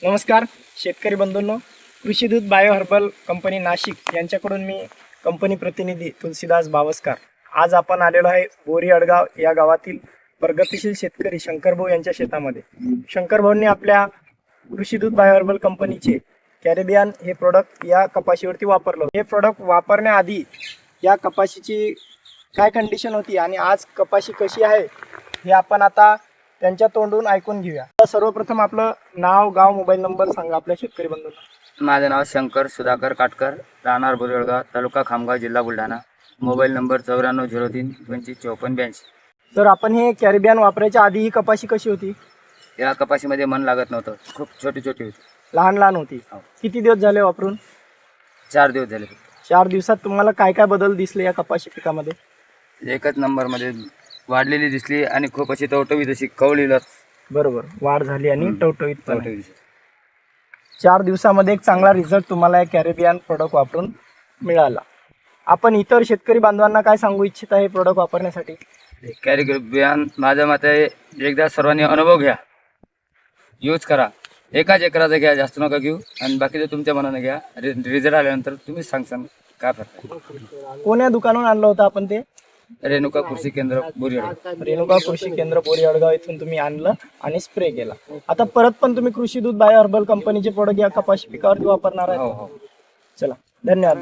नमस्कार शेतकरी बंधूंनो, कृषीदूत bio herbal company Nashik यांच्याकडून मी कंपनी प्रतिनिधी तुलसीदास बावस्कर आज आपण आलेलो आहे बोरी अडगाव या गावातील प्रगतिशील शेतकरी शंकरभाऊ यांच्या शेतामध्ये. शंकरभाऊंनी आपल्या कृषीदूत बायो हर्बल कंपनीचे कॅरेबियन हे प्रोडक्ट या कपाशीवरती वापरलं. हे प्रोडक्ट वापरण्याआधी या कपाशीची काय कंडिशन होती आणि आज कपाशी कशी आहे हे आपण आता त्यांच्या तोंडून ऐकून घेऊया. सर्वप्रथम आपलं नाव, गाव, मोबाईल नंबर सांगा आपल्या शेतकरी बंधूंना. माझं नाव शंकर सुधाकर काटकर, राहणार बोरीअडगाव, तालुका खामगाव, जिल्हा बुलढाणा. Mobile number 9403255482. तर आपण हे कॅरेबियन वापरायच्या आधी ही कपाशी कशी होती? या कपाशीमध्ये मन लागत नव्हतं, खूप छोटी छोटी होती. लहान लहान होती. किती दिवस झाले वापरून? 4 दिवस झाले. 4 दिवसात तुम्हाला काय काय बदल दिसले या कपाशी पिकामध्ये? एकच नंबरमध्ये वाढलेली दिसली आणि खूप अशी टवटवीत अशी कवळीलच. बरोबर, वाढ झाली आणि टवटवीत पण आहे. टवटवीत. 4 दिवसामध्ये एक चांगला रिझल्ट तुम्हाला या कॅरेबियन प्रोडक्ट वापरून मिळाला. आपण इतर शेतकरी बांधवांना काय सांगू इच्छिता हे प्रोडक्ट वापरण्यासाठी? कॅरेबियन माझ्या मते एकदा सर्वांनी अनुभव घ्या, यूज करा. एकाच एकराचा घ्या, जास्त नका घेऊ, आणि बाकीचं तुमच्या मनानं घ्या. रिझल्ट आल्यानंतर तुम्ही सांगसान काय फरक आहे. कोण्या दुकानातून आणलं होतं आपण ते? रेणुका कृषी केंद्र बोरीअडगाव. रेणुका कृषी केंद्र बोरी अडगाव इथून तुम्ही आणलं आणि स्प्रे केला. आता परत पण तुम्ही कृषीदूत बायो हर्बल कंपनीचे प्रोडक्ट या कपाशी पिकावरती वापरणार हो आहे. हो. चला, धन्यवाद.